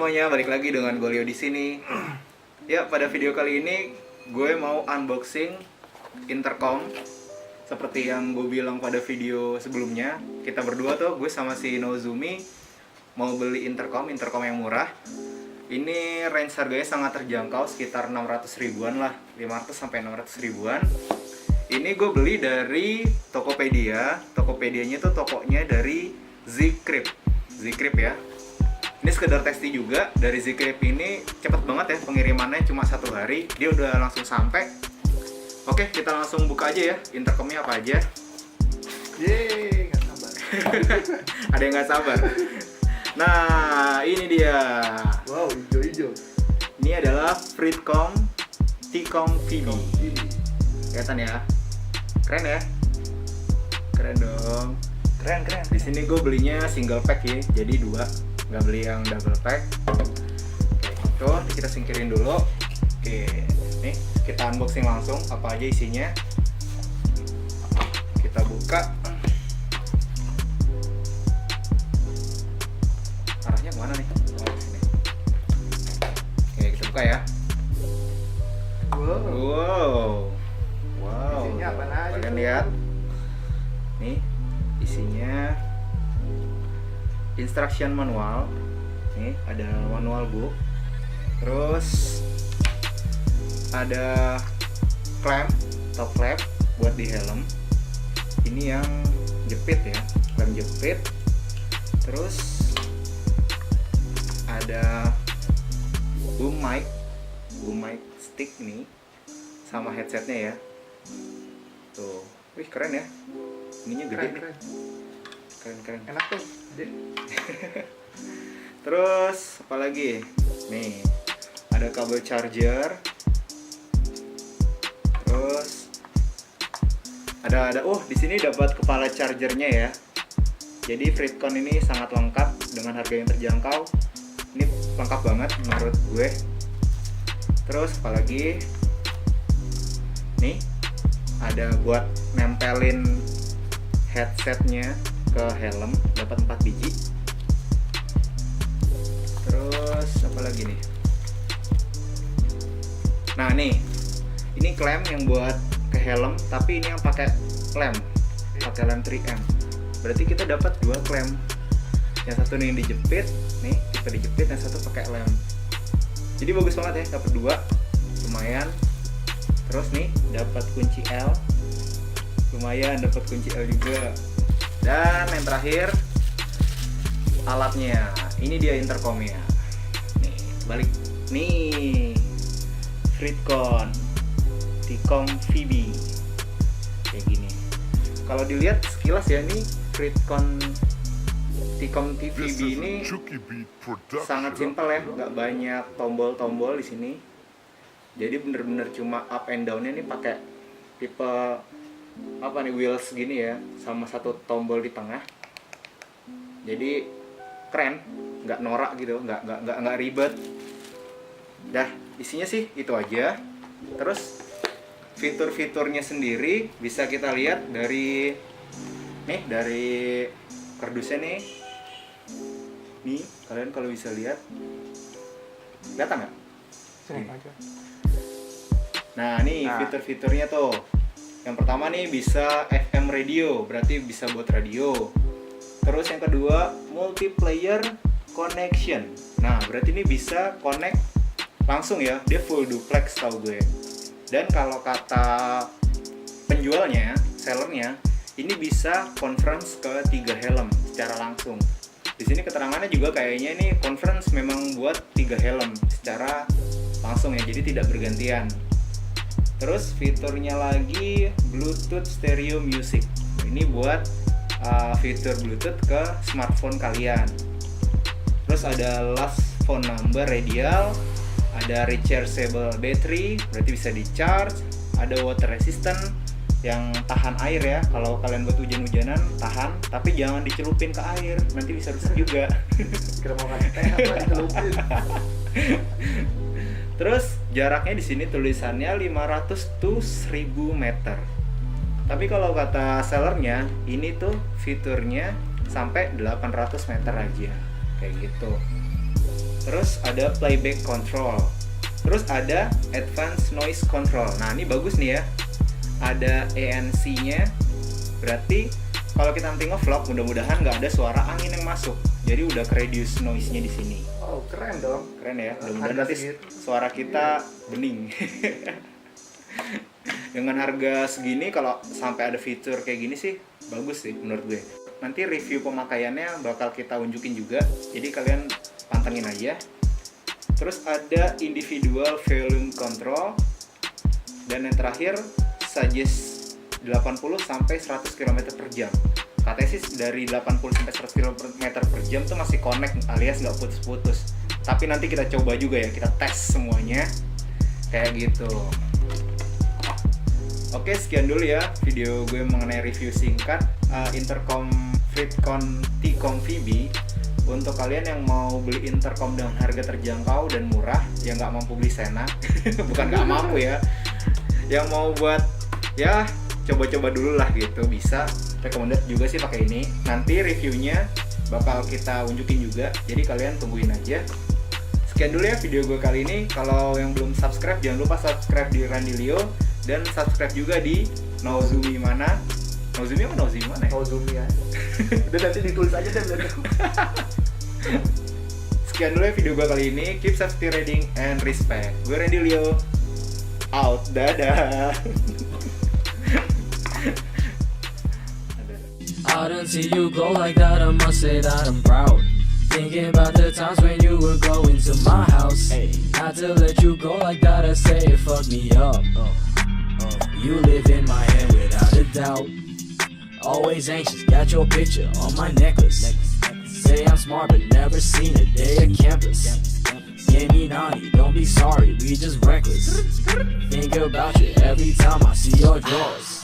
semuanya, balik lagi dengan Golio di sini. Ya, pada video kali ini gue mau unboxing intercom. Seperti yang gue bilang pada video sebelumnya, kita berdua tuh, gue sama si Nozumi mau beli intercom yang murah. Ini range harganya sangat terjangkau, sekitar 600 ribuan lah, 500 sampai 600 ribuan. Ini gue beli dari Tokopedia. Tokopedianya tuh tokonya dari Zcrypt ya. Ini sekedar testi juga. Dari Zcrypt ini cepet banget ya pengirimannya, cuma 1 hari dia udah langsung sampai. Oke, kita langsung buka aja ya intercomnya apa aja. Yeay, nggak sabar. Ada yang nggak sabar. Nah, ini dia. Wow, hijau-hijau. Ini adalah Freedcom T-Com VB. Kelihatan ya? Keren ya? Keren dong. Keren. Di sini gue belinya single pack ya, jadi 2, nggak beli yang double pack. Oke, gitu. Kita singkirin dulu. Oke, nih kita unboxing langsung apa aja isinya. Kita buka. Arahnya kemana nih? Oh, sini. Oke, kita buka ya. Wow. Isinya apa aja? Kalian lihat. Nih, isinya instruction manual. Nih, ada manual book. Terus ada clamp, top clamp buat di helm. Ini yang jepit ya, clamp jepit. Terus ada boom mic stick nih, sama headsetnya ya. Tuh, wih keren ya. Ininya gede nih. Keren. Enak tuh, gede. Terus apa lagi? Nih, ada kabel charger. Terus ada di sini dapat kepala chargernya ya. Jadi Freedcom ini sangat lengkap dengan harga yang terjangkau. Ini lengkap banget menurut gue. Terus apa lagi? Nih, ada buat nempelin headsetnya ke helm, dapat 4 biji. Terus apa lagi nih? Nah nih, ini klem yang buat ke helm, tapi ini yang pakai lem 3M. Berarti kita dapat 2 klem. Yang satu nih yang dijepit, nih kita dijepit, yang satu pakai lem. Jadi bagus banget ya, dapat 2, lumayan. Terus nih dapat kunci L, lumayan dapat kunci L juga. Dan yang terakhir alatnya, ini dia intercomnya. Nih balik, nih Freedcom T-Com VB kayak gini. Kalau dilihat sekilas ya, nih Freedcom T-Com VB ini sangat simpel ya, nggak banyak tombol-tombol di sini. Jadi bener-bener cuma up and down-nya nih pakai tipe apa nih, wheels gini ya, sama 1 tombol di tengah. Jadi keren, nggak norak gitu, nggak ribet. Dah, isinya sih itu aja. Terus fitur-fiturnya sendiri bisa kita lihat dari kardusnya nih. Nih, kalian kalau bisa lihat, kelihatan nggak? Sini aja. Nah, nih fitur-fiturnya tuh. Yang pertama nih bisa FM radio, berarti bisa buat radio. Terus yang kedua multiplayer connection. Nah, berarti ini bisa connect langsung ya, dia full duplex tahu gue. Dan kalau kata penjualnya, sellernya, ini bisa conference ke 3 helm secara langsung. Di sini keterangannya juga kayaknya ini conference memang buat 3 helm secara langsung ya, jadi tidak bergantian. Terus fiturnya lagi Bluetooth stereo music. Ini buat fitur Bluetooth ke smartphone kalian. Terus ada last phone number radial, ada rechargeable battery, berarti bisa di charge. Ada water resistant yang tahan air ya. Kalau kalian buat hujan-hujanan tahan, tapi jangan dicelupin ke air, nanti bisa rusak juga. Kira mau ngasih teh apa dicelupin. Terus jaraknya di sini tulisannya 500 to 1000 meter. Tapi kalau kata sellernya, ini tuh fiturnya sampai 800 meter aja. Kayak gitu. Terus ada playback control. Terus ada advanced noise control. Nah, ini bagus nih ya. Ada ANC-nya. Berarti kalau kita nanti nge-vlog, mudah-mudahan nggak ada suara angin yang masuk. Jadi udah reduce noise-nya di sini. Oh, keren dong. Keren ya. Mudah-mudahan Harga nanti segitu. suara kita bening. Dengan harga segini, kalau sampai ada fitur kayak gini sih bagus sih menurut gue. Nanti review pemakaiannya bakal kita unjukin juga. Jadi kalian pantengin aja. Terus ada individual volume control. Dan yang terakhir suggest 80 sampai 100 km per jam. Katanya sih dari 80 sampai 100 km per jam tuh masih connect alias nggak putus-putus. Tapi nanti kita coba juga ya, kita tes semuanya kayak gitu. Oke, sekian dulu ya video gue mengenai review singkat intercom Fleetcon T-Com VB. Untuk kalian yang mau beli intercom dengan harga terjangkau dan murah, yang nggak mampu beli Sena, bukan nggak mampu ya, yang mau buat ya coba-coba dulu lah gitu, bisa recommended juga sih pakai ini. Nanti reviewnya bakal kita unjukin juga, jadi kalian tungguin aja. Sekian dulu ya video gue kali ini. Kalau yang belum subscribe, jangan lupa subscribe di Randy Leo dan subscribe juga di Nozumi mana? Nozumi apa Nozumi mana ya? Nozumi ya. Udah nanti ditulis aja deh belakang. Sekian dulu ya video gue kali ini. Keep safety riding and respect. Gue Randy Leo out. Dadah. I done see you glow like that, I must say that I'm proud. Thinking about the times when you were going to my house. Had to let you go like that, I say it fucked me up. You live in my head without a doubt. Always anxious, got your picture on my necklace. Say I'm smart but never seen a day at campus. Yeah, me naughty, don't be sorry, we just reckless. Think about you every time I see your drawers.